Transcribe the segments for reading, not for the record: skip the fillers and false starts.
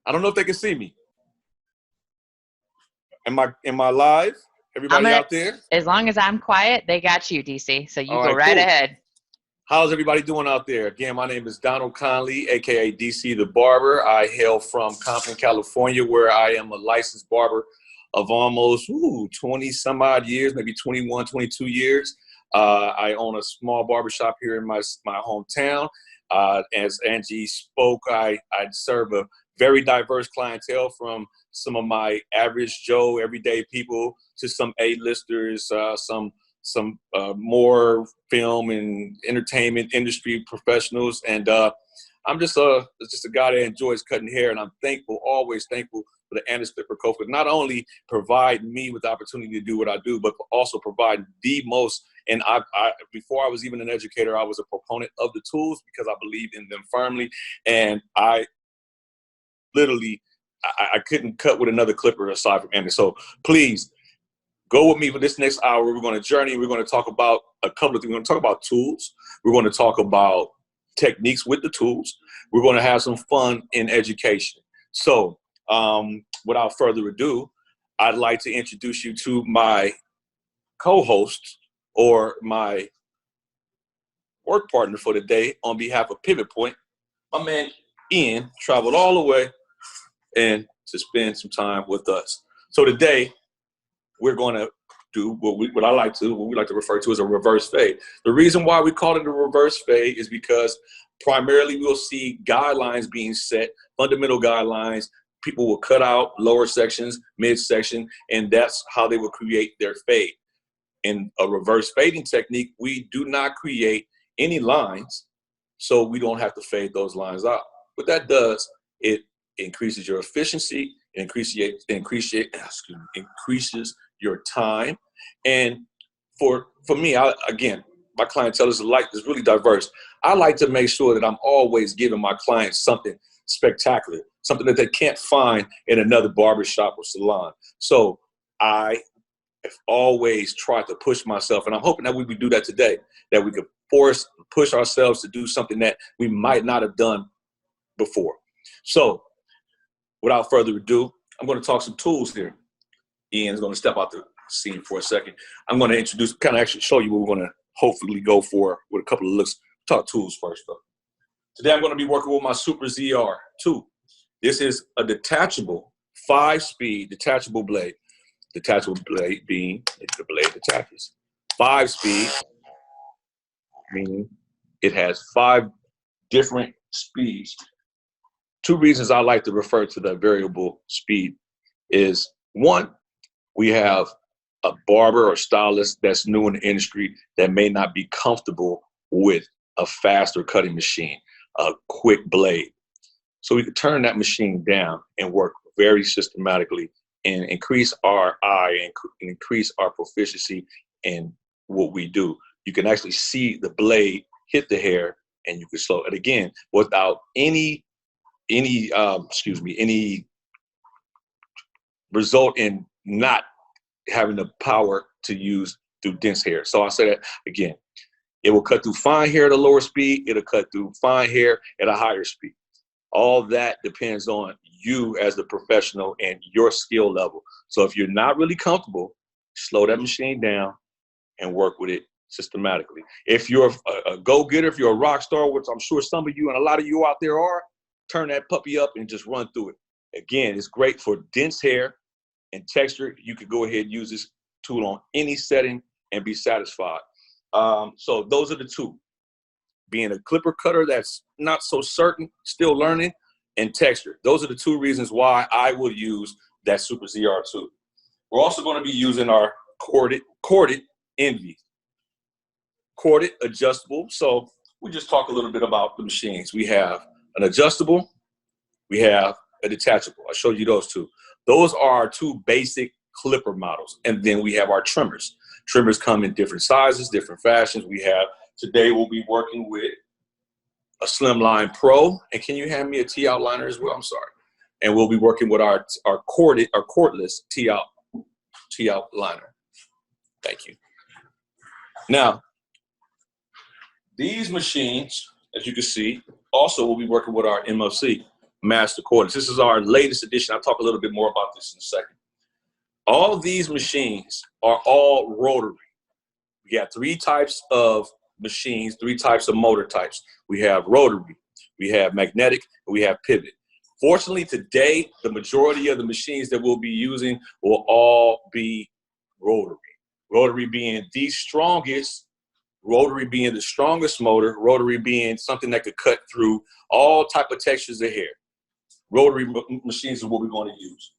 I don't know if they can see me. Am I live? Everybody out there? As long as I'm quiet, they got you, DC. So you All go right cool. ahead. How's everybody doing out there? Again, my name is Donald Conley, aka DC the Barber. I hail from Compton, California, where I am a licensed barber of almost 20 some odd years, maybe 21, 22 years. I own a small barbershop here in my hometown. As Angie spoke, I serve a very diverse clientele, from some of my average Joe everyday people to some A-listers, some more film and entertainment industry professionals. And I'm just a guy that enjoys cutting hair, and I'm thankful, always thankful for the Andis Clipper Co. for not only provide me with the opportunity to do what I do, but also provide the most. And I before I was even an educator, I was a proponent of the tools because I believed in them firmly. And I literally, I couldn't cut with another clipper aside from Andis. So please, go with me for this next hour. We're going to journey. We're going to talk about a couple of things. We're going to talk about tools. We're going to talk about techniques with the tools. We're going to have some fun in education. So without further ado, I'd like to introduce you to my co-host, or my work partner for the day on behalf of Pivot Point. My man Ian traveled all the way and to spend some time with us. So today, we're going to do what we like to refer to as a reverse fade. The reason why we call it a reverse fade is because primarily we'll see guidelines being set, fundamental guidelines. People will cut out lower sections, midsection, and that's how they will create their fade. In a reverse fading technique, we do not create any lines, so we don't have to fade those lines out. What that does, it increases your efficiency, increases your time. And for me, again, my clientele is really diverse. I like to make sure that I'm always giving my clients something spectacular, something that they can't find in another barbershop or salon. So I have always tried to push myself, and I'm hoping that we would do that today, that we could push ourselves to do something that we might not have done before. So without further ado, I'm going to talk some tools here. Ian's going to step out the scene for a second. I'm going to introduce, actually show you what we're going to hopefully go for with a couple of looks. Talk tools first, though. Today, I'm going to be working with my Super ZR2. This is a detachable, 5-speed detachable blade. Detachable blade being the blade detaches. 5-speed, meaning it has 5 different speeds. 2 reasons I like to refer to the variable speed is, 1, we have a barber or stylist that's new in the industry that may not be comfortable with a faster cutting machine, a quick blade. So we could turn that machine down and work very systematically and increase our eye and increase our proficiency in what we do. You can actually see the blade hit the hair, and you can slow it again without any result in not having the power to use through dense hair. So I say that again, it will cut through fine hair at a lower speed. It'll cut through fine hair at a higher speed. All that depends on you as the professional and your skill level. So if you're not really comfortable, slow that machine down and work with it systematically. If you're a go-getter, if you're a rock star, which I'm sure some of you and a lot of you out there are, turn that puppy up and just run through it. Again, it's great for dense hair and texture. You could go ahead and use this tool on any setting and be satisfied. So those are the 2. Being a clipper cutter that's not so certain, still learning, and texture. Those are the 2 reasons why I will use that Super ZR2. We're also going to be using our corded Envy. Corded, adjustable. So we just talk a little bit about the machines. We have an adjustable, we have a detachable. I'll show you those 2. Those are our 2 basic clipper models. And then we have our trimmers. Trimmers come in different sizes, different fashions. Today we'll be working with a Slimline Pro. And can you hand me a T-out liner as well? I'm sorry. And we'll be working with our cordless T-out liner. Thank you. Now, these machines, as you can see, also will be working with our MFC. master cordless. This is our latest edition. I'll talk a little bit more about this in a second. All these machines are all rotary. We got 3 types of machines, 3 types of motor types. We have rotary, we have magnetic, and we have pivot. Fortunately, today, the majority of the machines that we'll be using will all be rotary. Rotary being the strongest, rotary being the strongest motor, rotary being something that could cut through all type of textures of hair. Rotary machines are what we're going to use.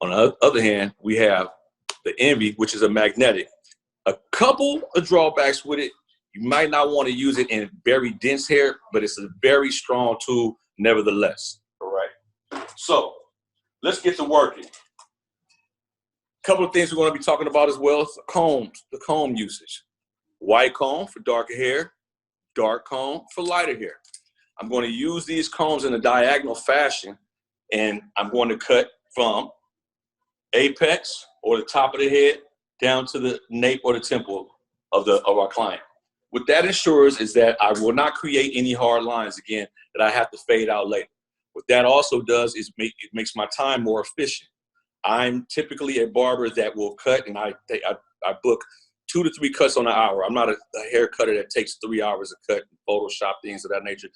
On the other hand, we have the Envy, which is a magnetic. A couple of drawbacks with it. You might not want to use it in very dense hair, but it's a very strong tool nevertheless. All right. So let's get to working. A couple of things we're going to be talking about as well is the comb usage. White comb for darker hair, dark comb for lighter hair. I'm going to use these combs in a diagonal fashion, and I'm going to cut from apex or the top of the head down to the nape or the temple of our client. What that ensures is that I will not create any hard lines again that I have to fade out later. What that also does is it makes my time more efficient. I'm typically a barber that will cut, and I book 2 to 3 cuts on an hour. I'm not a hair cutter that takes 3 hours to cut, and Photoshop, things of that nature.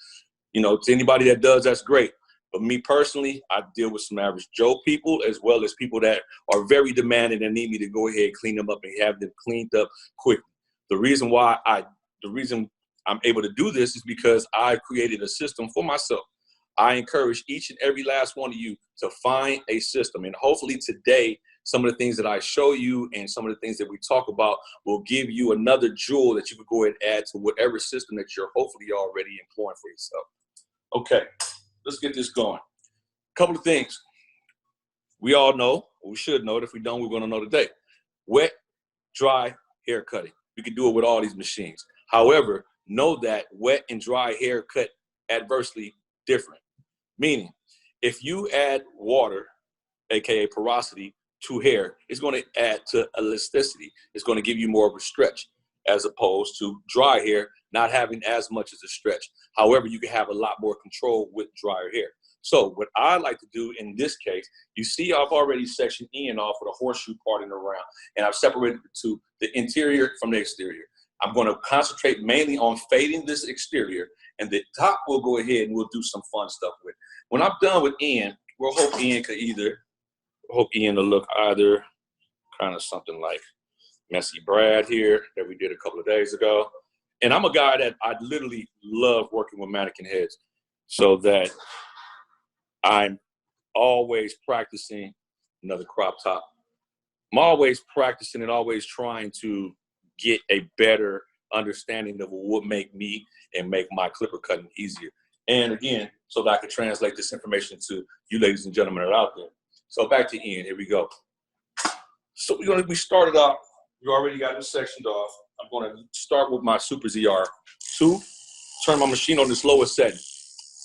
You know, to anybody that does, that's great. But me personally, I deal with some average Joe people as well as people that are very demanding and need me to go ahead and clean them up and have them cleaned up quickly. The reason I'm able to do this is because I've created a system for myself. I encourage each and every last one of you to find a system. And hopefully today, some of the things that I show you and some of the things that we talk about will give you another jewel that you could go ahead and add to whatever system that you're hopefully already employing for yourself. Okay. Let's get this going. A couple of things. We all know, or we should know it. If we don't, we're going to know today. Wet, dry hair cutting. We can do it with all these machines. However, know that wet and dry hair cut adversely different. Meaning, if you add water, aka porosity, to hair, it's going to add to elasticity. It's going to give you more of a stretch, as opposed to dry hair not having as much as a stretch. However, you can have a lot more control with drier hair. So what I like to do in this case, you see I've already sectioned in off with a horseshoe parting around, and I've separated the two, the interior from the exterior. I'm going to concentrate mainly on fading this exterior, and the top we'll go ahead and we'll do some fun stuff with. When I'm done with Ian, we'll hope Ian to look either kind of something like Messy Brad here that we did a couple of days ago. And I'm a guy that I literally love working with mannequin heads, so that I'm always practicing another crop top. I'm always practicing and always trying to get a better understanding of what would make me and make my clipper cutting easier. And again, so that I can translate this information to you ladies and gentlemen that are out there. So back to Ian, here we go. So we started off, we already got this sectioned off. I'm going to start with my Super ZR2, turn my machine on this lowest setting.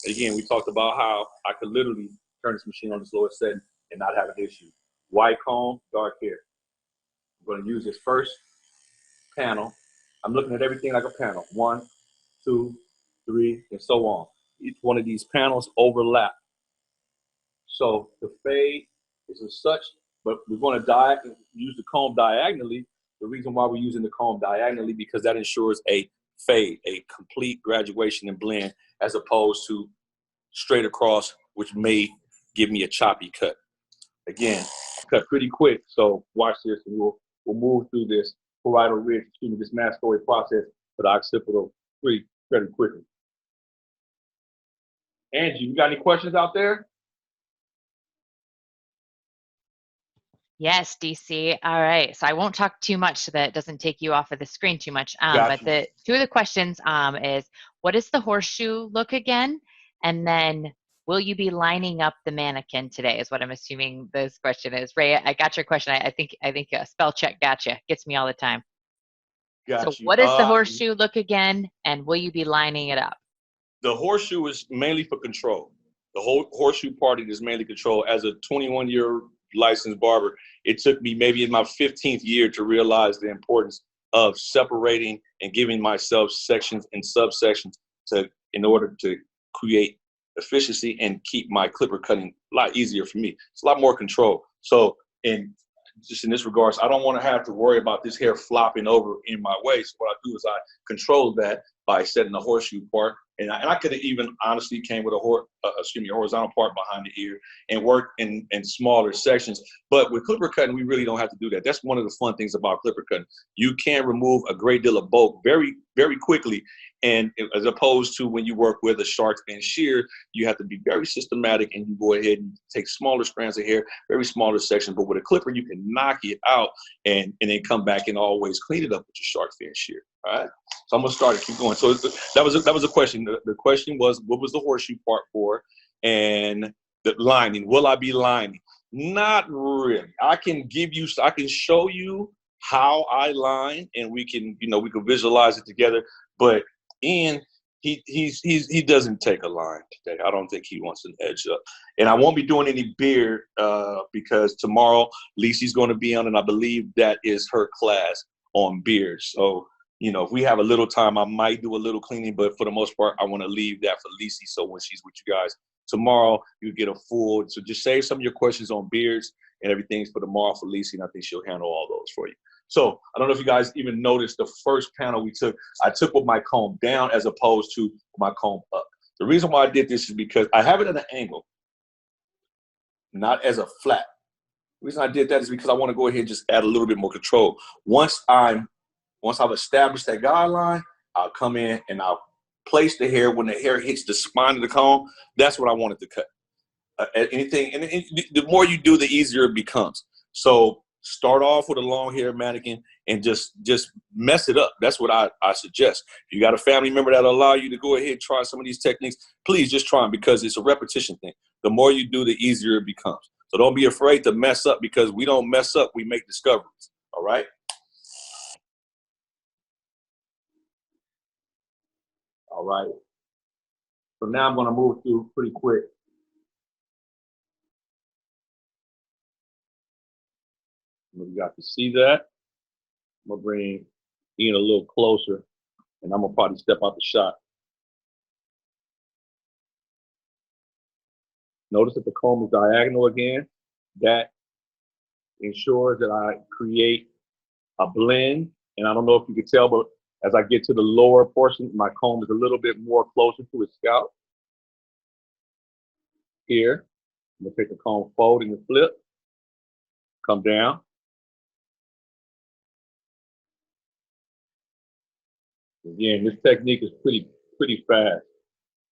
Again, we talked about how I could literally turn this machine on this lowest setting and not have an issue. White comb, dark hair. I'm going to use this first panel. I'm looking at everything like a panel. 1, 2, 3, and so on. Each one of these panels overlap. So the fade is as such, but we're going to use the comb diagonally. The reason why we're using the comb diagonally, because that ensures a fade, a complete graduation and blend, as opposed to straight across, which may give me a choppy cut. Again, cut pretty quick, so watch this, and we'll move through this parietal ridge, this mascoid process for the occipital tree very quickly. Angie, you got any questions out there? Yes, DC. All right. So I won't talk too much so that it doesn't take you off of the screen too much. But the 2 of the questions is, what is the horseshoe look again? And then, will you be lining up the mannequin today is what I'm assuming this question is. Ray, I got your question. I think spell check gotcha. Gets me all the time. So what is the horseshoe look again? And will you be lining it up? The horseshoe is mainly for control. The whole horseshoe parting is mainly control. As a 21-year licensed barber, it took me maybe in my 15th year to realize the importance of separating and giving myself sections and subsections to in order to create efficiency and keep my clipper cutting a lot easier for me. It's a lot more control. So just in this regards, I don't want to have to worry about this hair flopping over in my way. So what I do is I control that by setting the horseshoe part. And I could have even honestly came with a horizontal part behind the ear and work in smaller sections. But with clipper cutting, we really don't have to do that. That's one of the fun things about clipper cutting. You can remove a great deal of bulk very, very quickly. And as opposed to when you work with a shark fin shear, you have to be very systematic and you go ahead and take smaller strands of hair, very smaller sections. But with a clipper, you can knock it out and then come back and always clean it up with your shark fin shear. All right. So I'm gonna start to keep going. So that was a question. The question was, what was the horseshoe part for? And the lining. Will I be lining? Not really. I can show you how I line, and we can visualize it together. But Ian, he doesn't take a line today. I don't think he wants an edge up. And I won't be doing any beard because tomorrow Lisi's going to be on, and I believe that is her class on beard. So, if we have a little time, I might do a little cleaning, but for the most part, I want to leave that for Lisi. So when she's with you guys tomorrow, you get a full. So just save some of your questions on beards and everything for tomorrow for Lisi, and I think she'll handle all those for you. So I don't know if you guys even noticed the first panel we took. I took with my comb down as opposed to my comb up. The reason why I did this is because I have it at an angle, not as a flat. The reason I did that is because I want to go ahead and just add a little bit more control. Once I've established that guideline, I'll come in and I'll place the hair when the hair hits the spine of the comb. That's what I wanted to cut. The more you do, the easier it becomes. So start off with a long hair mannequin and just mess it up. That's what I suggest. If you got a family member that'll allow you to go ahead and try some of these techniques, please just try them because it's a repetition thing. The more you do, the easier it becomes. So don't be afraid to mess up because we don't mess up, we make discoveries. All right? All right. So now I'm going to move through pretty quick. You got to see that. I'm going to bring Ian a little closer, and I'm going to probably step out the shot. Notice that the comb is diagonal again. That ensures that I create a blend. And I don't know if you can tell, but as I get to the lower portion, my comb is a little bit more closer to his scalp. Here, I'm going to take the comb forward and flip, come down. Again, this technique is pretty fast.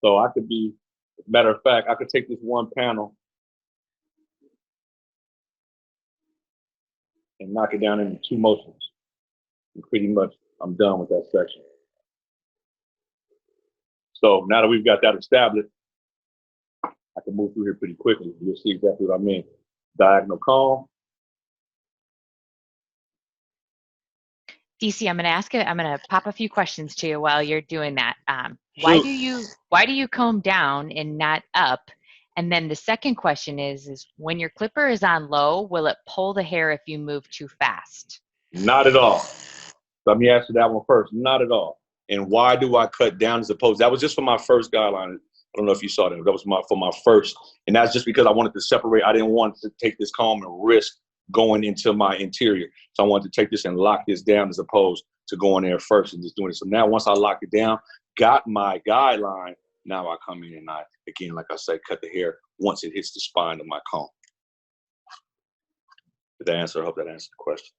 So I could be, as a matter of fact, I could take this one panel and knock it down into two motions. And pretty much I'm done with that section. So now that we've got that established, I can move through here pretty quickly. You'll see exactly what I mean. Diagonal comb. DC, I'm going to pop a few questions to you while you're doing that. Why do you comb down and not up? And then the second question is when your clipper is on low, will it pull the hair if you move too fast? Not at all. Let me answer that one first. Not at all. And why do I cut down as opposed? That was just for my first guideline. I don't know if you saw that. That was for my first. And that's just because I wanted to separate. I didn't want to take this comb and risk going into my interior. So I wanted to take this and lock this down as opposed to going there first and just doing it. So now once I lock it down, got my guideline, now I come in and I, again, like I said, cut the hair once it hits the spine of my comb. Did that answer? I hope that answered the question.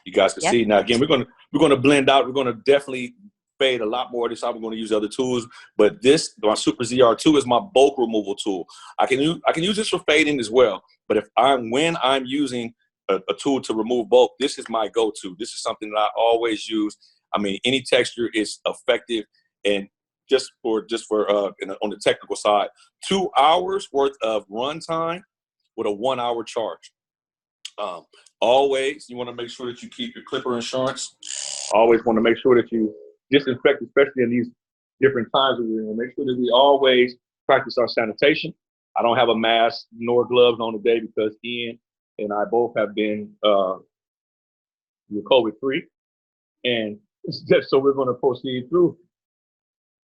You guys can see now. Again, we're gonna blend out. We're gonna definitely fade a lot more of this out. We're gonna use other tools, but this, my Super ZR2, is my bulk removal tool. I can use this for fading as well. But when I'm using a tool to remove bulk, this is my go-to. This is something that I always use. I mean, any texture is effective, and just for on the technical side, 2 hours worth of run time with a 1 hour charge. Always, you want to make sure that you keep your clipper insurance. Always want to make sure that you disinfect, especially in these different times that we're in. Make sure that we always practice our sanitation. I don't have a mask nor gloves on today because Ian and I both have been COVID-free. And So we're going to proceed through.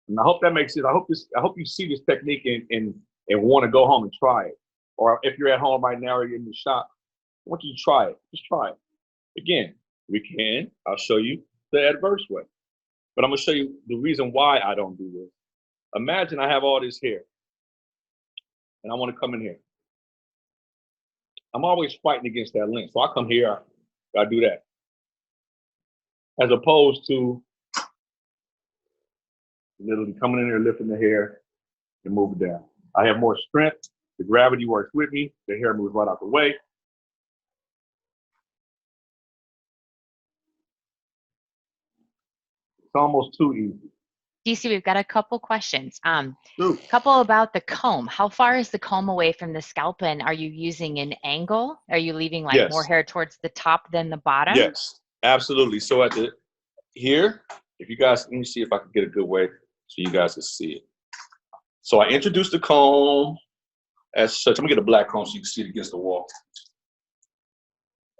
And I hope that makes sense. I hope you see this technique and want to go home and try it. Or if you're at home right now or you're in the shop, I want you to try it. Just try it. Again, I'll show you the adverse way. But I'm going to show you the reason why I don't do this. Imagine I have all this hair and I want to come in here. I'm always fighting against that length. So I come here, I do that. As opposed to literally coming in here, lifting the hair and move it down. I have more strength. The gravity works with me. The hair moves right out the way. It's almost too easy. DC, we've got a couple questions. Couple about the comb. How far is the comb away from the scalp, and are you using an angle? Are you leaving like more hair towards the top than the bottom? Yes, absolutely. So at the here, if you guys, let me see if I can get a good way so you guys can see it. So I introduced the comb as such. I'm gonna get a black comb so you can see it against the wall.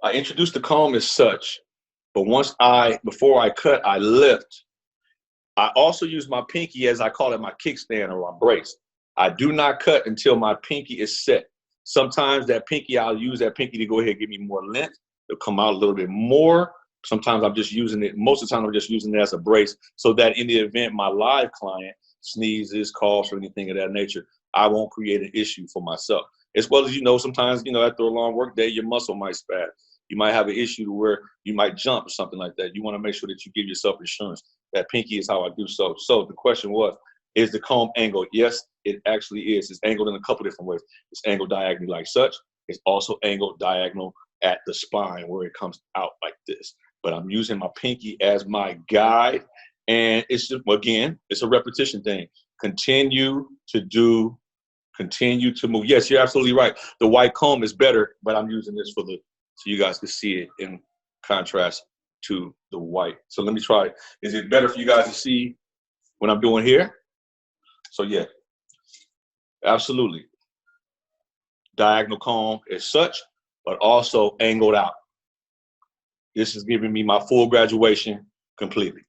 I introduced the comb as such, but before I cut, I lift. I also use my pinky, as I call it, my kickstand or my brace. I do not cut until my pinky is set. Sometimes I'll use that pinky to go ahead and give me more length. It'll come out a little bit more. Sometimes I'm just using it. Most of the time I'm just using it as a brace so that in the event my live client sneezes, coughs, or anything of that nature, I won't create an issue for myself. As well as, sometimes, after a long work day, your muscle might spaz. You might have an issue to where you might jump or something like that. You want to make sure that you give yourself insurance. That pinky is how I do so. So the question was, is the comb angled? Yes, it actually is. It's angled in a couple different ways. It's angled diagonally like such. It's also angled diagonal at the spine where it comes out like this. But I'm using my pinky as my guide. And it's just, again, it's a repetition thing. Continue to move. Yes, you're absolutely right. The white comb is better, but I'm using this so you guys can see it in contrast to the white. So let me try it. Is it better for you guys to see what I'm doing here? So yeah, absolutely. Diagonal comb as such, but also angled out. This is giving me my full graduation completely.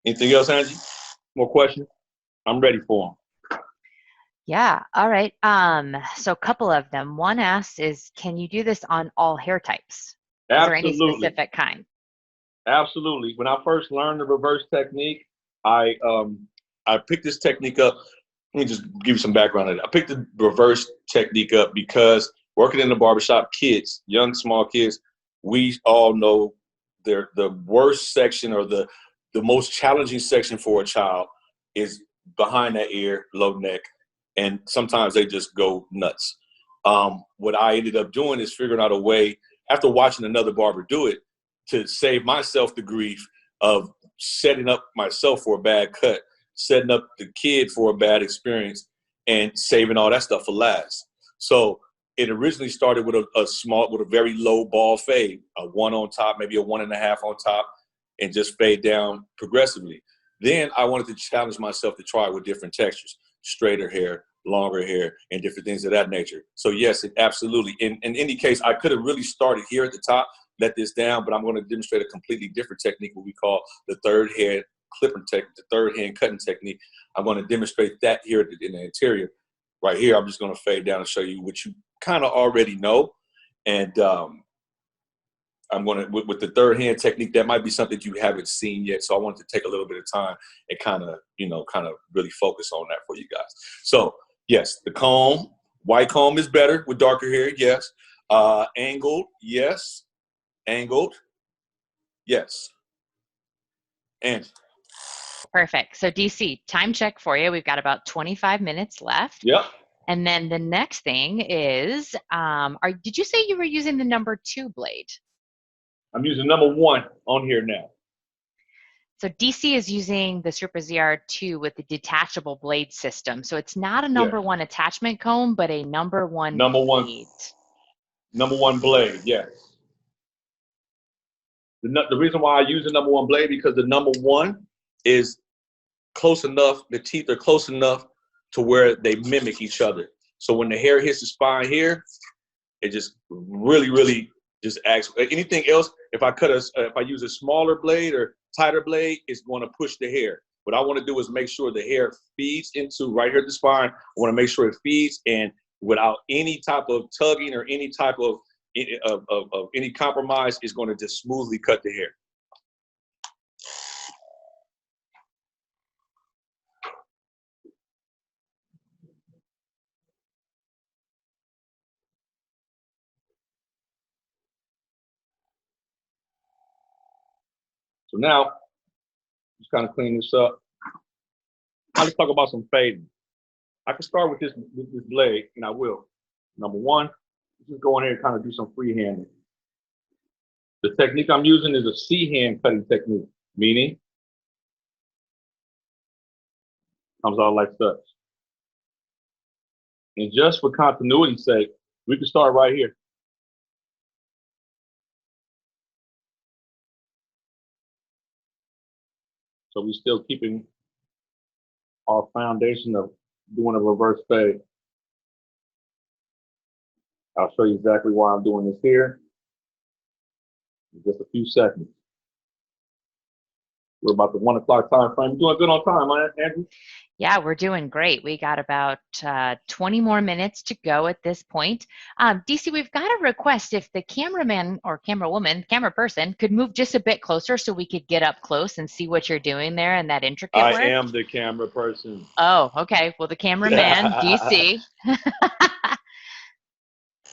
Anything else, Angie? More questions? I'm ready for them. Yeah, all right. So a couple of them. One asks can you do this on all hair types? Absolutely. Is there any specific kind? Absolutely. When I first learned the reverse technique, I picked this technique up. Let me just give you some background on it. I picked the reverse technique up because working in the barbershop, kids, young, small kids, we all know the worst section or the most challenging section for a child is behind that ear, low neck, and sometimes they just go nuts. What I ended up doing is figuring out a way, after watching another barber do it, to save myself the grief of setting up myself for a bad cut, setting up the kid for a bad experience, and saving all that stuff for last. So it originally started with a very low ball fade, a 1 on top, maybe a 1.5 on top, and just fade down progressively. Then I wanted to challenge myself to try with different textures, straighter hair, longer hair, and different things of that nature. So yes, it absolutely. In any case, I could have really started here at the top, let this down, but I'm going to demonstrate a completely different technique, what we call the third hand clipping technique, the third hand cutting technique. I'm going to demonstrate that here in the interior. Right here, I'm just going to fade down and show you what you kind of already know. And I'm going to, with the third hand technique, that might be something you haven't seen yet. So I wanted to take a little bit of time and kind of really focus on that for you guys. So yes, the comb, white comb is better with darker hair. Yes. Angled. Yes. Angled. Yes. And perfect. So DC, time check for you. We've got about 25 minutes left. Yep. And then the next thing is, did you say you were using the number 2 blade? I'm using number 1 on here now. So DC is using the Super ZR2 with the detachable blade system. So it's not a number 1 attachment comb, but a number 1 blade. Number 1 blade, yes. The reason why I use the number 1 blade, because the number 1 is close enough, the teeth are close enough to where they mimic each other. So when the hair hits the spine here, it just really, really Just ask anything else. If I use a smaller blade or tighter blade, it's going to push the hair. What I want to do is make sure the hair feeds into right here at the spine. I want to make sure it feeds, and without any type of tugging or any type of any compromise, is going to just smoothly cut the hair. So now, just kind of clean this up. Now let's talk about some fading. I can start with this blade, and I will. Number one, just go in here and kind of do some freehanding. The technique I'm using is a C-hand cutting technique, meaning comes out like such. And just for continuity's sake, we can start right here. So we're still keeping our foundation of doing a reverse fade. I'll show you exactly why I'm doing this here in just a few seconds. We're about the 1 o'clock time frame. You're doing good on time, huh, Andrew? Yeah, we're doing great. We got about 20 more minutes to go at this point. DC, we've got a request if the cameraman or camera person could move just a bit closer so we could get up close and see what you're doing there and that intricate work. I am the camera person. Oh, okay. Well, the cameraman, DC.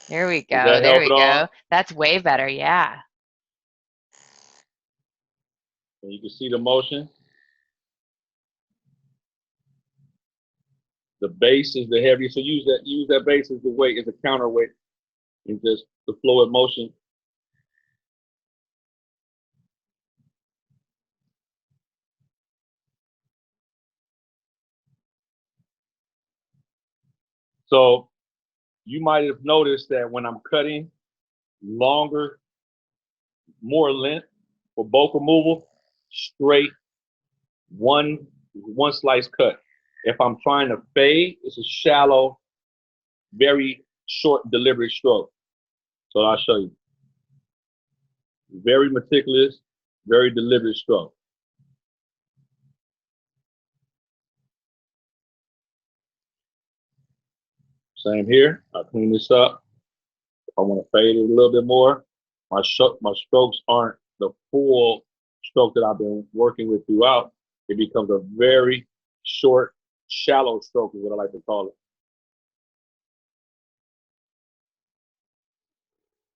There we go. There we go. That's way better. Yeah. And you can see the motion. The base is the heavier, so use that base as the weight, as a counterweight, and just the flow of motion. So you might have noticed that when I'm cutting longer, more length for bulk removal, straight one slice cut. If I'm trying to fade, it's a shallow, very short, deliberate stroke. So I'll show you. Very meticulous, very deliberate stroke. Same here. I'll clean this up. If I want to fade it a little bit more, my strokes aren't the full stroke that I've been working with throughout. It becomes a very short, shallow stroke is what I like to call it.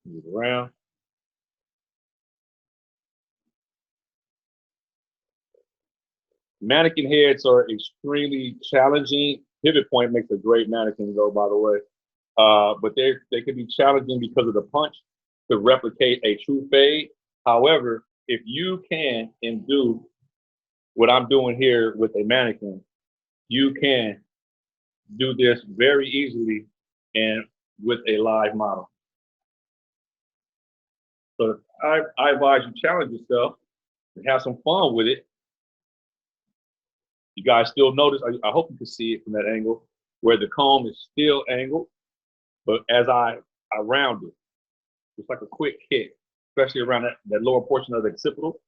Move it around. Mannequin heads are extremely challenging. Pivot point makes a great mannequin, though, by the way. But they can be challenging because of the punch to replicate a true fade. However, if you can and do what I'm doing here with a mannequin, you can do this very easily and with a live model. So I advise you challenge yourself and have some fun with it. You guys still notice, I hope you can see it from that angle, where the comb is still angled, but as I round it, it's like a quick hit, especially around that lower portion of the occipital.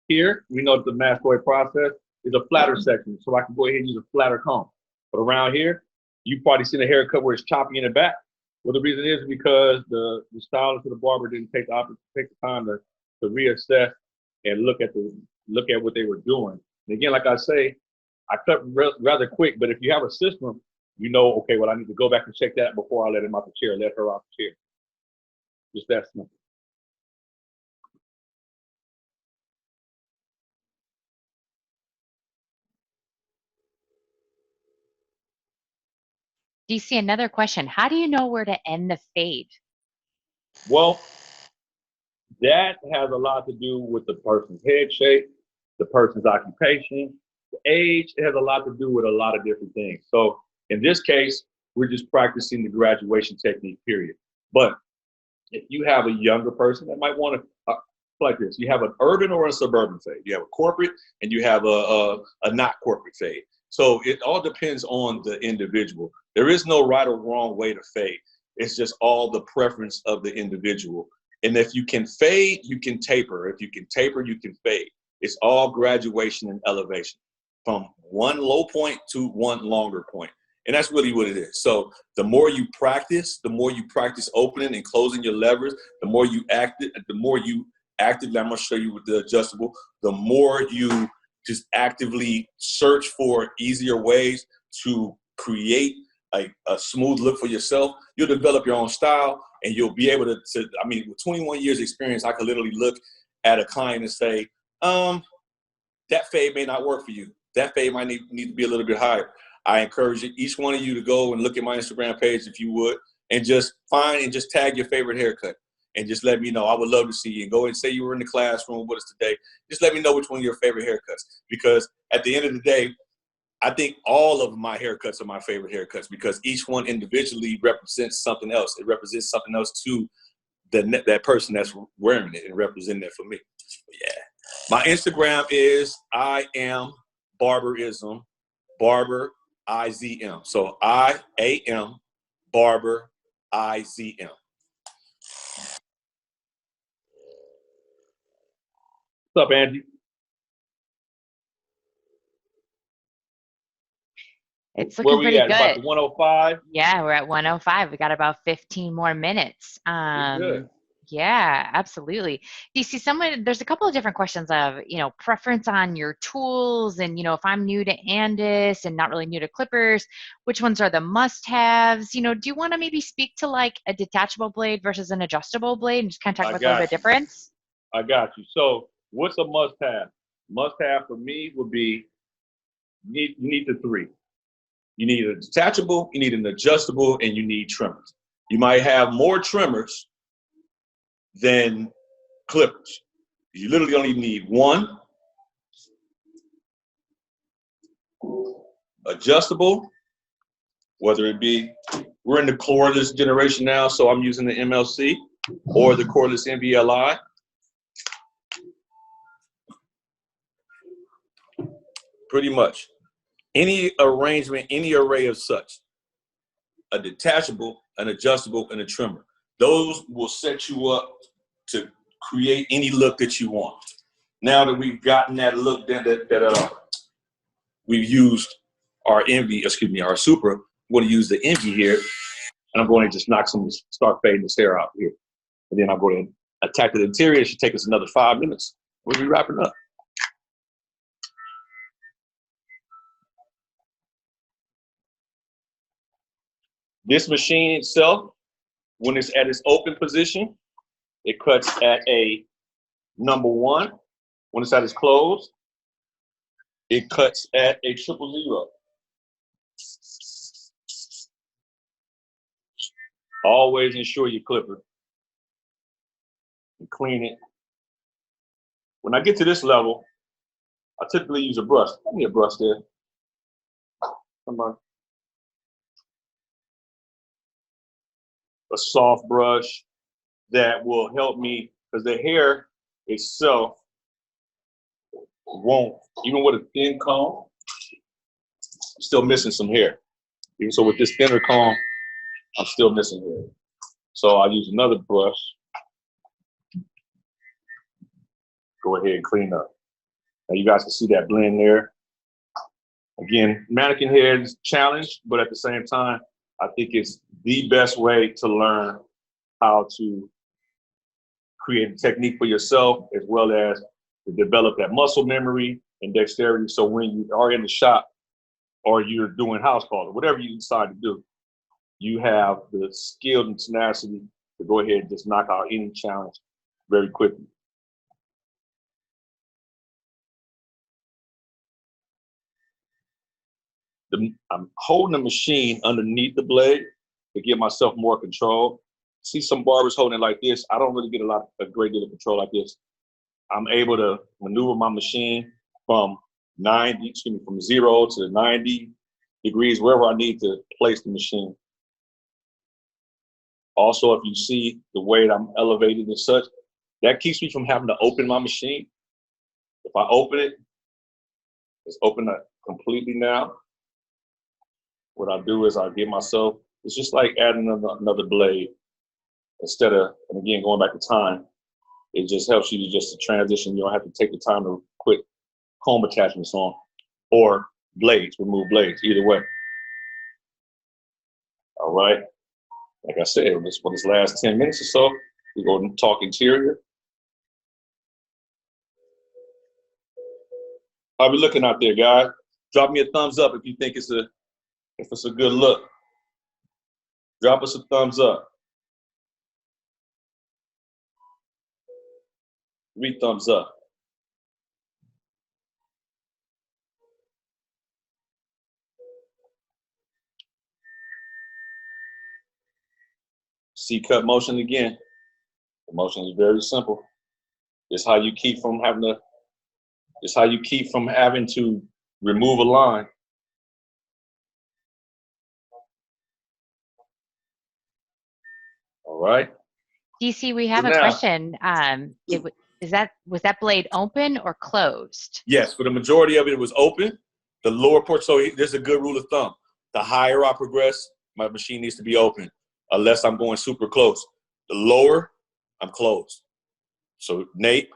Here, we know that the mastoid process is a flatter section, so I can go ahead and use a flatter comb. But around here, you've probably seen a haircut where it's choppy in the back. Well, the reason is because the stylist or the barber didn't take the time to reassess and look at what they were doing. And again, like I say, I cut rather quick, but if you have a system, you know, okay, well, I need to go back and check that before I let him off the chair, let her off the chair. Just that simple. DC, another question. How do you know where to end the fade? Well, that has a lot to do with the person's head shape, the person's occupation, the age. It has a lot to do with a lot of different things. So in this case, we're just practicing the graduation technique, period. But if you have a younger person that might want to, like this, you have an urban or a suburban fade. You have a corporate and you have a not corporate fade. So it all depends on the individual. There is no right or wrong way to fade. It's just all the preference of the individual. And if you can fade, you can taper. If you can taper, you can fade. It's all graduation and elevation from one low point to one longer point. And that's really what it is. So the more you practice opening and closing your levers, the more you actively, I'm gonna show you with the adjustable, the more you just actively search for easier ways to create a smooth look for yourself, you'll develop your own style, and you'll be able to I mean, with 21 years experience, I could literally look at a client and say, that fade may not work for you. That fade might need to be a little bit higher. I encourage each one of you to go and look at my Instagram page if you would, and just find and just tag your favorite haircut and just let me know. I would love to see you. And go and say you were in the classroom with us today. Just let me know which one of your favorite haircuts, because at the end of the day, I think all of my haircuts are my favorite haircuts because each one individually represents something else. It represents something else to that person that's wearing it and representing it for me. But yeah. My Instagram is I am Barberism, Barber IZM. So I-A-M Barber IZM. What's up, Andy? It's looking pretty good. About the 105? Yeah, we're at 105. We got about 15 more minutes. Good. Yeah, absolutely. Do you see there's a couple of different questions of, preference on your tools and, if I'm new to Andis and not really new to clippers, which ones are the must-haves? Do you want to maybe speak to like a detachable blade versus an adjustable blade and just kind of talk about a little bit difference? I got you. So what's a must-have? Must-have for me would be you need the three. You need a detachable, you need an adjustable, and you need trimmers. You might have more trimmers than clippers. You literally only need one adjustable, whether it be, we're in the cordless generation now, so I'm using the MLC or the cordless NVLI. Pretty much. Any arrangement, any array of such, a detachable, an adjustable, and a trimmer. Those will set you up to create any look that you want. Now that we've gotten that look that we've used our Supra, I'm going to use the Envy here, and I'm going to just start fading the hair out here. And then I'm going to attack the interior. It should take us another 5 minutes. We'll be wrapping up. This machine itself, when it's at its open position, it cuts at a number 1. When it's at its closed, it cuts at a 000. Always ensure your clipper and clean it. When I get to this level, I typically use a brush. Give me a brush there. Come on. A soft brush that will help me, because the hair itself won't, even with a thin comb, I'm still missing some hair. Even so with this thinner comb, I'm still missing hair. So I'll use another brush. Go ahead and clean up. Now you guys can see that blend there. Again, mannequin hair is a challenge, but at the same time, I think it's the best way to learn how to create a technique for yourself, as well as to develop that muscle memory and dexterity. So when you are in the shop or you're doing house calls or whatever you decide to do, you have the skill and tenacity to go ahead and just knock out any challenge very quickly. I'm holding the machine underneath the blade to give myself more control. See some barbers holding it like this. I don't really get a great deal of control like this. I'm able to maneuver my machine from 0 to 90 degrees, wherever I need to place the machine. Also, if you see the way that I'm elevated and such, that keeps me from having to open my machine. If I open it, it's open up completely now. What I do is I give myself, it's just like adding another blade. instead of, and again, going back to time, it just helps you to just transition. You don't have to take the time to put comb attachments on or blades, remove blades, either way. All right. Like I said, for this last 10 minutes or so, we're going to talk interior. How we looking out there, guys? Drop me a thumbs up if you think it's a good look. Drop us a thumbs up. 3 thumbs up. C-cut motion again. The motion is very simple. It's how you keep from having to. It's how you keep from having to remove a line. All right. DC, we have a question. Was that blade open or closed? Yes, for the majority of it, it was open. The lower part, so there's a good rule of thumb. The higher I progress, my machine needs to be open, unless I'm going super close. The lower, I'm closed. So Nate,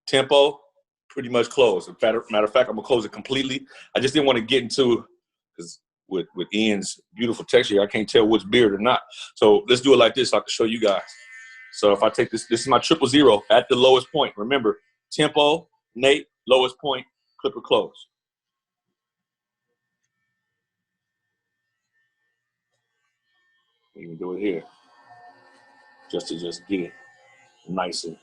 tempo, pretty much closed. Matter of fact, I'm gonna close it completely. I just didn't want to get into, because with Ian's beautiful texture, I can't tell what's beard or not. So let's do it like this so I can show you guys. So if I take this is my 000 at the lowest point. Remember, tempo, Nate, lowest point, clipper close. We can do it here, just to get it nice and.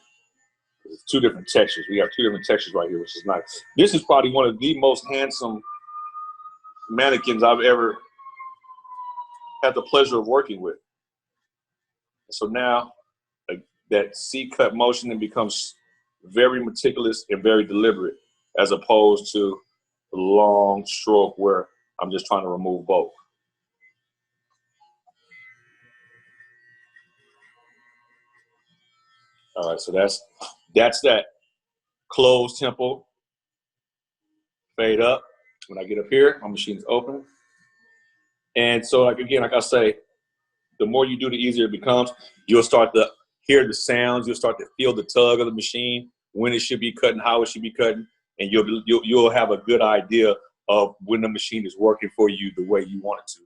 It's 2 different textures. We have 2 different textures right here, which is nice. This is probably one of the most handsome mannequins I've ever had the pleasure of working with. So now, like, that C-cut motion, it becomes very meticulous and very deliberate, as opposed to the long stroke where I'm just trying to remove both. All right, so that's that. Close tempo, fade up. When I get up here, my machine's open. And so, like I say, the more you do, the easier it becomes. You'll start to hear the sounds. You'll start to feel the tug of the machine, when it should be cutting, how it should be cutting, and you'll have a good idea of when the machine is working for you the way you want it to.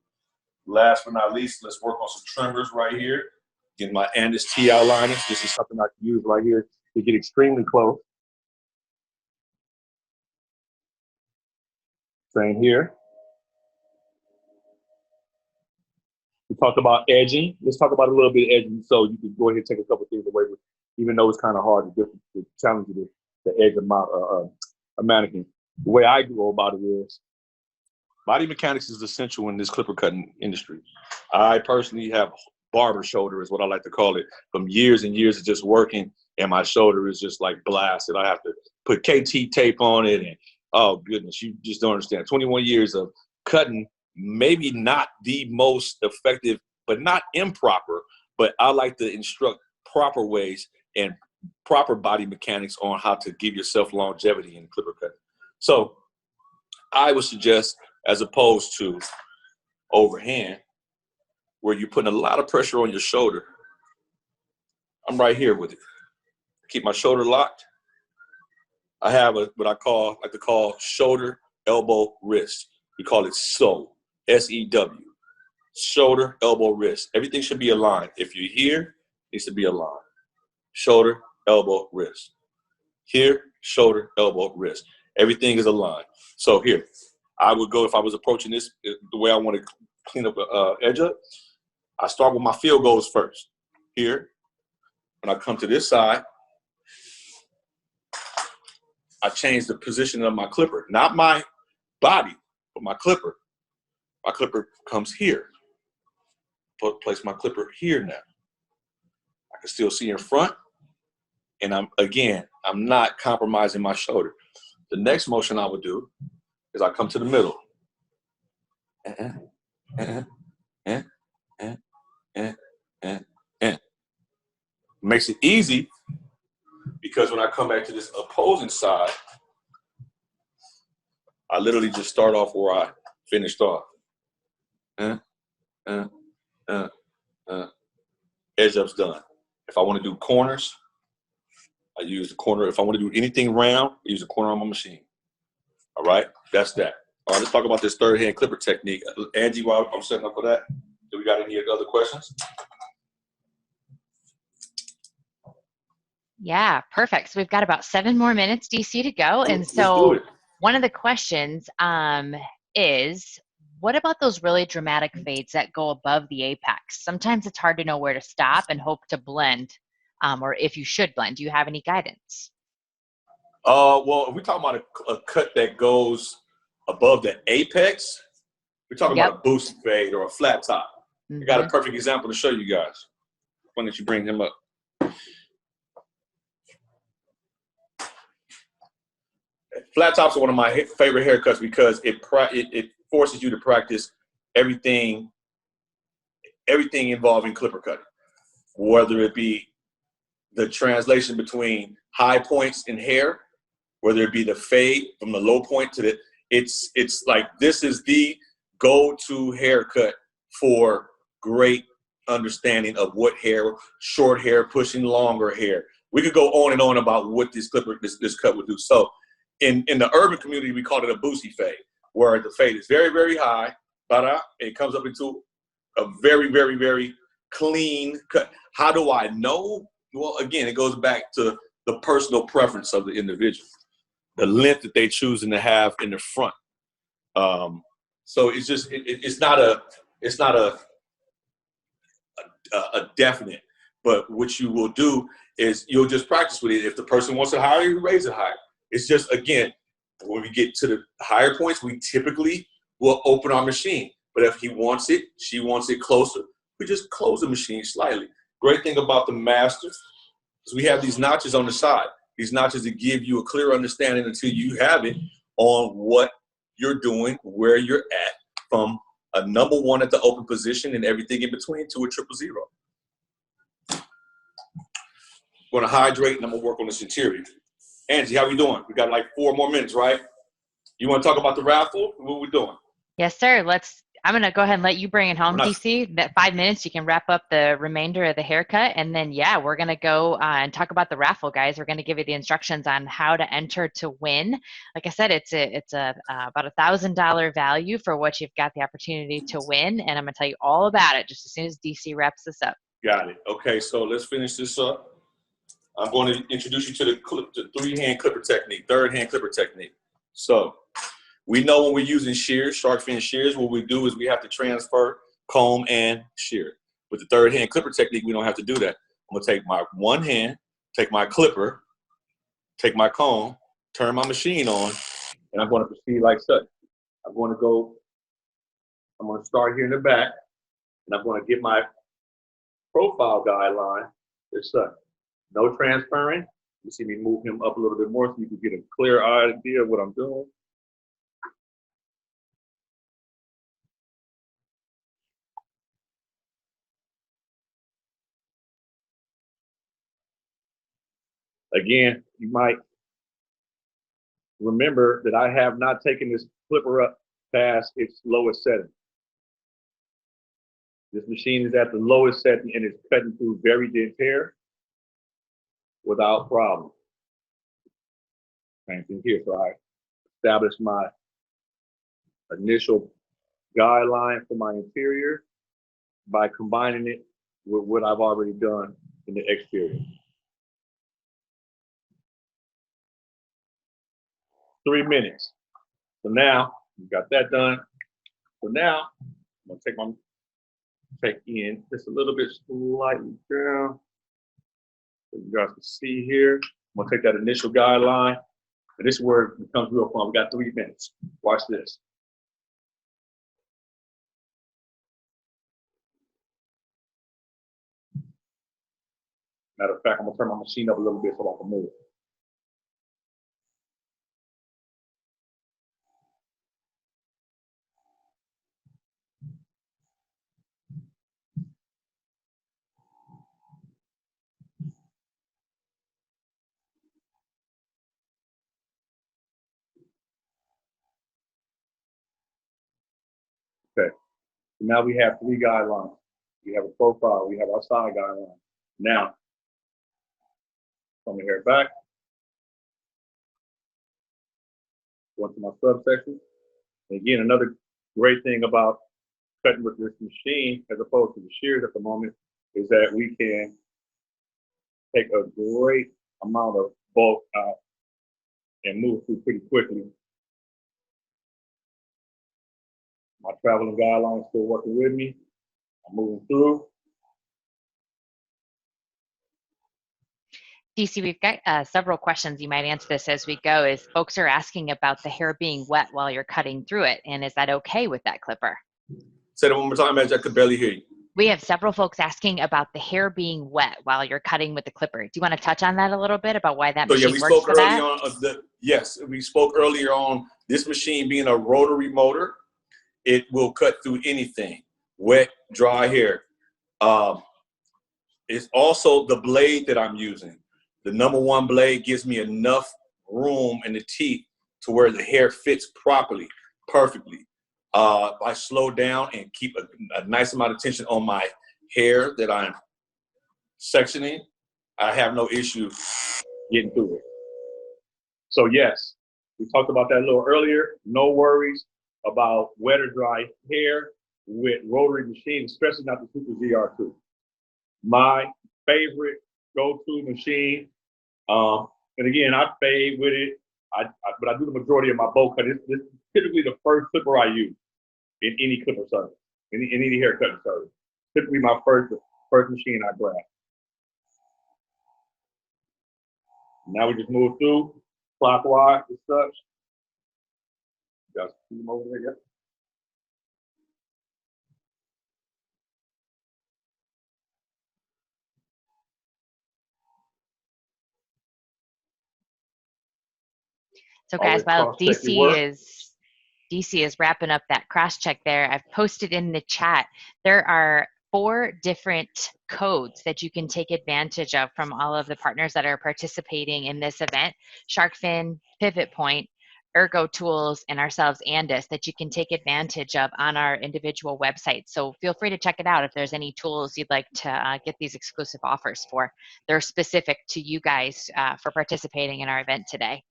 Last but not least, let's work on some trimmers right here. Get my Andis TI liners. This is something I can use right here to get extremely close. Same here. We talked about edging. Let's talk about a little bit of edging, so you can go ahead and take a couple things away with, even though it's kind of hard to challenge you to edge a mannequin. The way I go about it is, body mechanics is essential in this clipper cutting industry. I personally have barber shoulder, is what I like to call it, from years and years of just working, and my shoulder is just like blasted. I have to put KT tape on it, and oh goodness, you just don't understand. 21 years of cutting, maybe not the most effective, but not improper, but I like to instruct proper ways and proper body mechanics on how to give yourself longevity in clipper cutting. So I would suggest, as opposed to overhand, where you're putting a lot of pressure on your shoulder, I'm right here with it. Keep my shoulder locked. I have what I like to call shoulder, elbow, wrist. We call it SEW, S-E-W. Shoulder, elbow, wrist. Everything should be aligned. If you're here, it needs to be aligned. Shoulder, elbow, wrist. Here, shoulder, elbow, wrist. Everything is aligned. So here, I would go, if I was approaching this the way I want to clean up an edge up, I start with my field goals first. Here, when I come to this side, I change the position of my clipper. Not my body, but my clipper. My clipper comes here. Place my clipper here now. I can still see in front, and I'm not compromising my shoulder. The next motion I would do is I come to the middle. Makes it easy because when I come back to this opposing side, I literally just start off where I finished off. edge up's done. If I want to do corners, I use the corner. If I want to do anything round, I use a corner on my machine. All right, that's that. All right, let's talk about this third hand clipper technique. Angie, while I'm setting up for that, do we got any other questions? Yeah, perfect. So we've got about 7 more minutes, DC, to go. And so one of the questions is, what about those really dramatic fades that go above the apex? Sometimes it's hard to know where to stop and hope to blend, or if you should blend. Do you have any guidance? Well, if we talk about a cut that goes above the apex, we're talking about a boost fade or a flat top. I got a perfect example to show you guys. Why don't you bring him up? Flat tops are one of my favorite haircuts because it forces you to practice everything involving clipper cutting, whether it be the translation between high points in hair, whether it be the fade from the low point to the, it's like this is the go-to haircut for great understanding of what hair, short hair, pushing longer hair. We could go on and on about what this cut would do. So in the urban community, we call it a boosie fade, where the fade is very, very high, it comes up into a very, very, very clean cut. How do I know? Well, again, it goes back to the personal preference of the individual, the length that they choosing to have in the front. So it's just it's not a definite, but what you will do is you'll just practice with it. If the person wants it higher, you raise it higher. It's just, again, when we get to the higher points, we typically will open our machine. But if he wants it, she wants it closer, we just close the machine slightly. Great thing about the Masters is we have these notches on the side. These notches that give you a clear understanding until you have it on what you're doing, where you're at, from a number 1 at the open position and everything in between to a 000. I'm going to hydrate and I'm going to work on this interior. Angie, how we doing? We got like 4 more minutes, right? You want to talk about the raffle? What we doing? Yes, sir. I'm going to go ahead and let you bring it home, DC. That 5 minutes, you can wrap up the remainder of the haircut. And then, yeah, we're going to go and talk about the raffle, guys. We're going to give you the instructions on how to enter to win. Like I said, it's about $1,000 value for what you've got the opportunity to win. And I'm going to tell you all about it just as soon as DC wraps this up. Got it. Okay, so let's finish this up. I'm going to introduce you to the 3-hand clipper technique, 3rd-hand clipper technique. So we know when we're using shears, shark fin shears, what we do is we have to transfer, comb, and shear. With the 3rd-hand clipper technique, we don't have to do that. I'm going to take my one hand, take my clipper, take my comb, turn my machine on, and I'm going to proceed like such. I'm going to start here in the back, and I'm going to get my profile guideline as such. No transferring. You see me move him up a little bit more so you can get a clear idea of what I'm doing. Again, you might remember that I have not taken this clipper up past its lowest setting. This machine is at the lowest setting and it's cutting through very dense hair without problem. Same thing here. So I established my initial guideline for my interior by combining it with what I've already done in the exterior. 3 minutes. So now we got that done. So now I'm gonna take in just a little bit slightly down. So you guys can see here. I'm gonna take that initial guideline, and this is where it becomes real fun. We got 3 minutes. Watch this. Matter of fact, I'm gonna turn my machine up a little bit so I can move. Okay, so now we have 3 guidelines. We have a profile. We have our side guideline. Now, from the hair back, go into my subsection. And again, another great thing about cutting with this machine as opposed to the shears at the moment is that we can take a great amount of bulk out and move through pretty quickly. My traveling guideline is still working with me. I'm moving through. DC, we've got several questions. You might answer this as we go. Is folks are asking about the hair being wet while you're cutting through it, and is that okay with that clipper? Say that one more time, Edge. I could barely hear you. We have several folks asking about the hair being wet while you're cutting with the clipper. Do you want to touch on that a little bit about why that machine works for that? Yes, we spoke earlier on this machine being a rotary motor. It will cut through anything, wet, dry hair. It's also the blade that I'm using. The #1 blade gives me enough room in the teeth to where the hair fits properly, perfectly. I slow down and keep a nice amount of tension on my hair that I'm sectioning. I have no issue getting through it. So yes, we talked about that a little earlier. No worries about wet or dry hair with rotary machines, especially not the Super ZR2. My favorite go-to machine. And again, I fade with it, but I do the majority of my bow cut. This is typically the first clipper I use in any clipper service, in any haircutting service. Typically my first machine I grab. Now we just move through clockwise and such. Just see them over there, yep. So guys, while DC is wrapping up that cross check there, I've posted in the chat, there are 4 different codes that you can take advantage of from all of the partners that are participating in this event: Sharkfin, Pivot Point, Ergo Tools, and ourselves, Andis, that you can take advantage of on our individual websites. So feel free to check it out if there's any tools you'd like to get these exclusive offers for. They're specific to you guys for participating in our event today.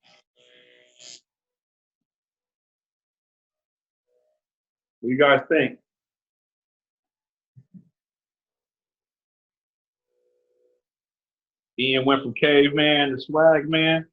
What do you guys think? Ian went from caveman to swag man.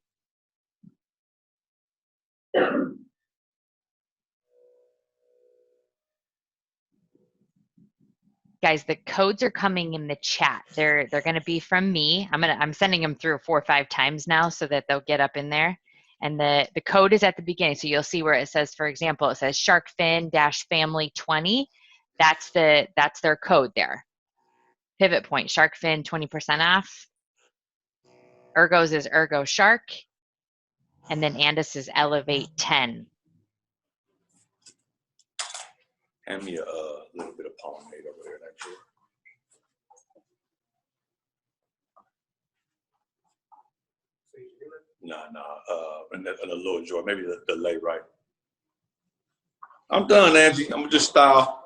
Guys, the codes are coming in the chat. They're going to be from me. I'm sending them through 4 or 5 times now so that they'll get up in there. And the code is at the beginning. So you'll see where it says, for example, it says Sharkfin-family20. That's their code there. Pivot Point, Sharkfin 20% off. Ergo's is Ergo Shark. And then Andis is Elevate 10. Hand me a little bit of pomade over there, that drawer. In a little drawer, maybe the lay right. I'm done, Angie. I'm gonna just style.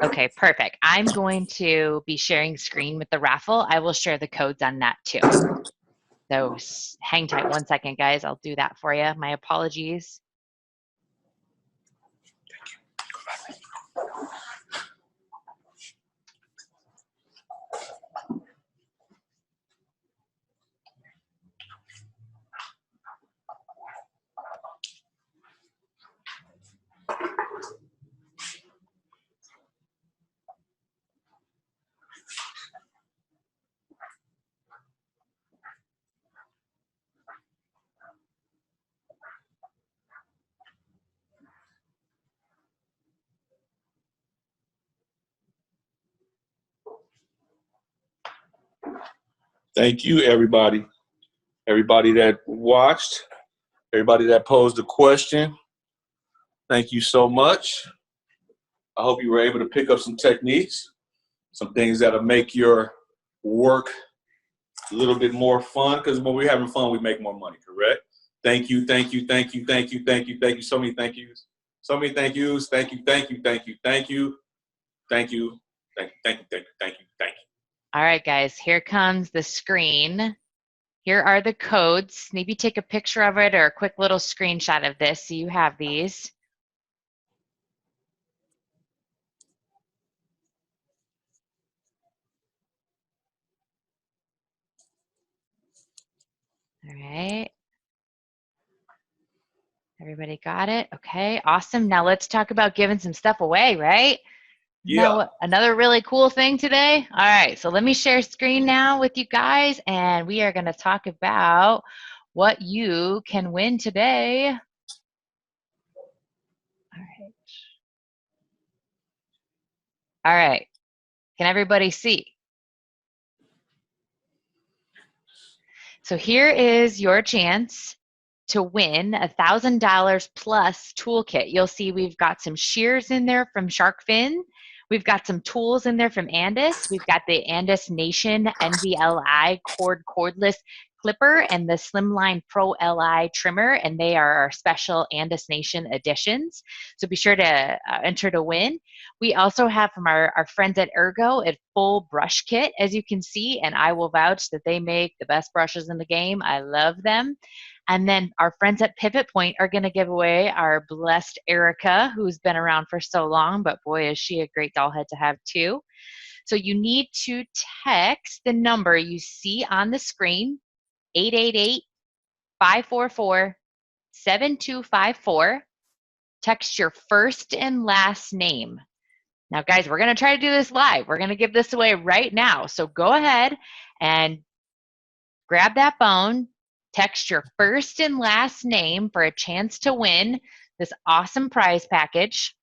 Okay, perfect. I'm going to be sharing screen with the raffle. I will share the codes on that too. So hang tight 1 second, guys. I'll do that for you. My apologies. Thank you, everybody. Everybody that watched, everybody that posed a question. Thank you so much. I hope you were able to pick up some techniques, some things that'll make your work a little bit more fun, because when we're having fun, we make more money, correct? Thank you, thank you, thank you, thank you, thank you, thank you. So many thank yous. So many thank yous. Thank you, thank you, thank you, thank you, thank you, thank you, thank you, thank you, thank you, thank you. All right, guys, here comes the screen. Here are the codes. Maybe take a picture of it or a quick little screenshot of this so you have these. All right. Everybody got it? Okay, awesome. Now let's talk about giving some stuff away, right? Yeah. Now, another really cool thing today. All right, so let me share screen now with you guys, and we are going to talk about what you can win today. All right. All right. Can everybody see? So here is your chance to win $1,000 plus toolkit. You'll see we've got some shears in there from Shark Fin. We've got some tools in there from Andis. We've got the Andis Nation NVLI cordless clipper and the Slimline Pro Li trimmer, and they are our special Andis Nation editions. So be sure to enter to win. We also have from our friends at Ergo a full brush kit, as you can see, and I will vouch that they make the best brushes in the game. I love them. And then our friends at Pivot Point are going to give away our blessed Erica, who's been around for so long, but boy, is she a great doll head to have too. So you need to text the number you see on the screen, 888-544-7254. Text your first and last name. Now, guys, we're going to try to do this live. We're going to give this away right now. So go ahead and grab that phone, text your first and last name for a chance to win this awesome prize package.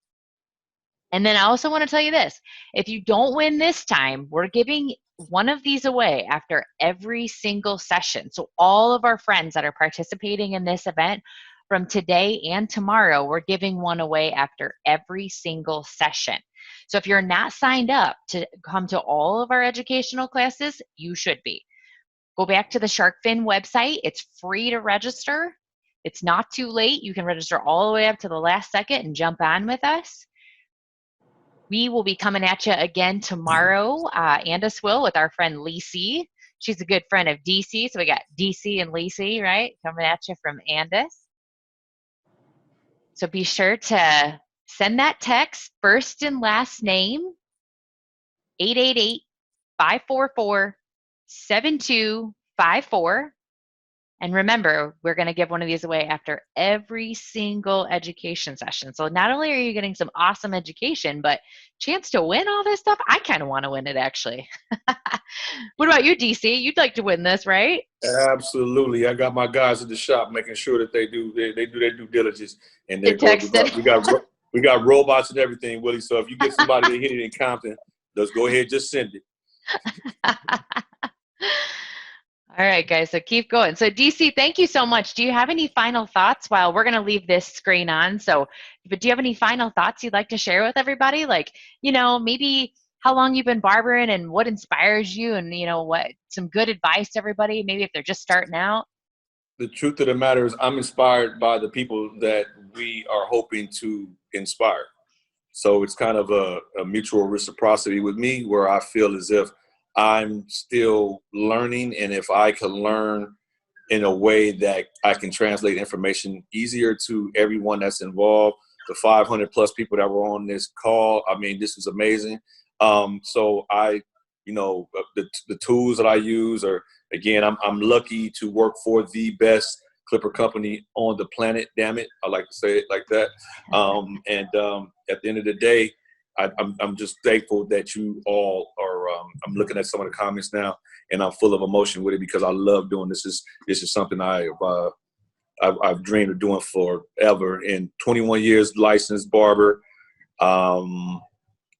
And then I also want to tell you this. If you don't win this time, we're giving one of these away after every single session. So all of our friends that are participating in this event from today and tomorrow, we're giving one away after every single session. So if you're not signed up to come to all of our educational classes, you should be. Go back to the Shark Fin website. It's free to register. It's not too late. You can register all the way up to the last second and jump on with us. We will be coming at you again tomorrow. Andis will with our friend Lacey. She's a good friend of DC. So we got DC and Lacey, right? Coming at you from Andis. So be sure to send that text, first and last name, 888-544-7254. And remember, we're going to give one of these away after every single education session. So not only are you getting some awesome education, but chance to win all this stuff. I kind of want to win it, actually. What about you, DC? You'd like to win this, right? Absolutely. I got my guys at the shop making sure that they do their due diligence. And They texted. we got robots and everything, Willie. So if you get somebody to hit it in Compton, just go ahead, just send it. All right, guys, so keep going. So DC, thank you so much. Do you have any final thoughts while we're going to leave this screen on? But do you have any final thoughts you'd like to share with everybody? Like, maybe how long you've been barbering and what inspires you and, what some good advice to everybody, maybe if they're just starting out? The truth of the matter is I'm inspired by the people that we are hoping to inspire. So it's kind of a mutual reciprocity with me where I feel as if I'm still learning, and if I can learn in a way that I can translate information easier to everyone that's involved, the 500 plus people that were on this call, I mean, this is amazing. So the tools that I use are, again, I'm lucky to work for the best clipper company on the planet, damn it. I like to say it like that. At the end of the day, I'm just thankful that you all are. I'm looking at some of the comments now, and I'm full of emotion with it because I love doing this. This is something I've dreamed of doing forever. In 21 years, licensed barber.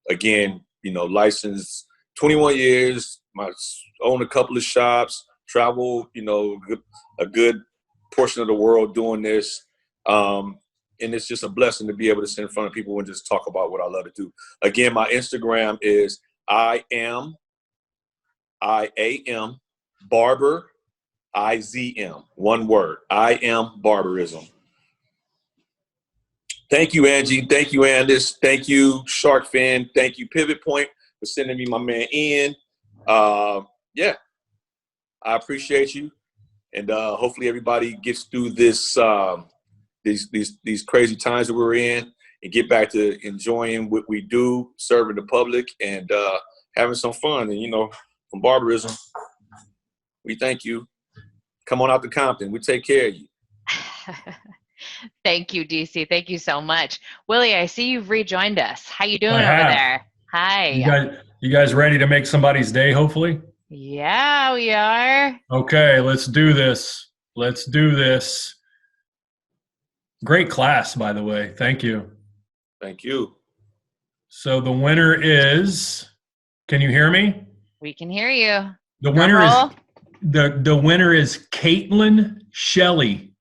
Again, licensed 21 years. Own a couple of shops. Travel, a good portion of the world doing this. And it's just a blessing to be able to sit in front of people and just talk about what I love to do. Again, my Instagram is I am barber IZM, one word. I am barbarism. Thank you, Angie. Thank you, Andis. Thank you, Shark Fin. Thank you, Pivot Point, for sending me my man Ian. Yeah, I appreciate you. And hopefully everybody gets through this these crazy times that we're in and get back to enjoying what we do, serving the public, and having some fun. And, you know, from barbarism, we thank you. Come on out to Compton. We take care of you. Thank you, DC. Thank you so much. Willie, I see you've rejoined us. How you doing I over have. there? Hi. You guys ready to make somebody's day, hopefully? Yeah, we are. Okay, let's do this. Let's do this. Great class, by the way. Thank you. Thank you. So the winner is, can you hear me? We can hear you. The winner is the winner is Caitlin Shelley.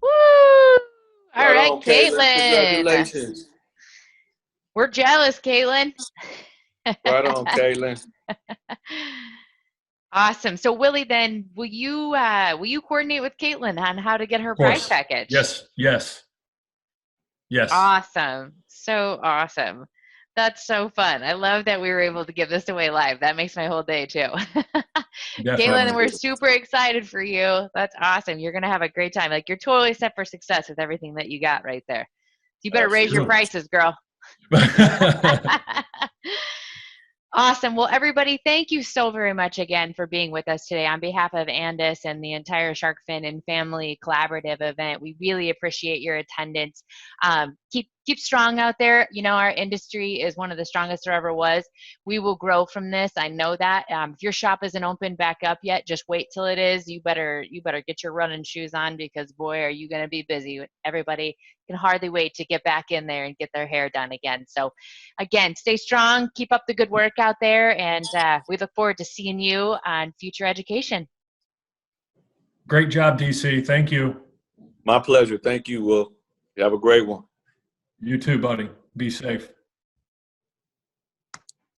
Woo! All right, Caitlin. Congratulations. We're jealous, Caitlin. Right on, Caitlin. Awesome. So Willie, then will you coordinate with Caitlin on how to get her prize package? Yes. Awesome. So awesome. That's so fun. I love that we were able to give this away live. That makes my whole day too. Caitlin, we're super excited for you. That's awesome. You're going to have a great time. Like, you're totally set for success with everything that you got right there. You better raise your prices, girl. Awesome. Well, everybody, thank you so very much again for being with us today on behalf of Andis and the entire Shark Fin and Family Collaborative event. We really appreciate your attendance. Keep strong out there. You know, our industry is one of the strongest there ever was. We will grow from this. I know that. If your shop isn't open back up yet, just wait till it is. You better get your running shoes on, because boy, are you going to be busy. Everybody can hardly wait to get back in there and get their hair done again. So again, stay strong, keep up the good work out there, and we look forward to seeing you on future education. Great job, DC. Thank you. My pleasure. Thank you, Will. You have a great one. You too, buddy. Be safe.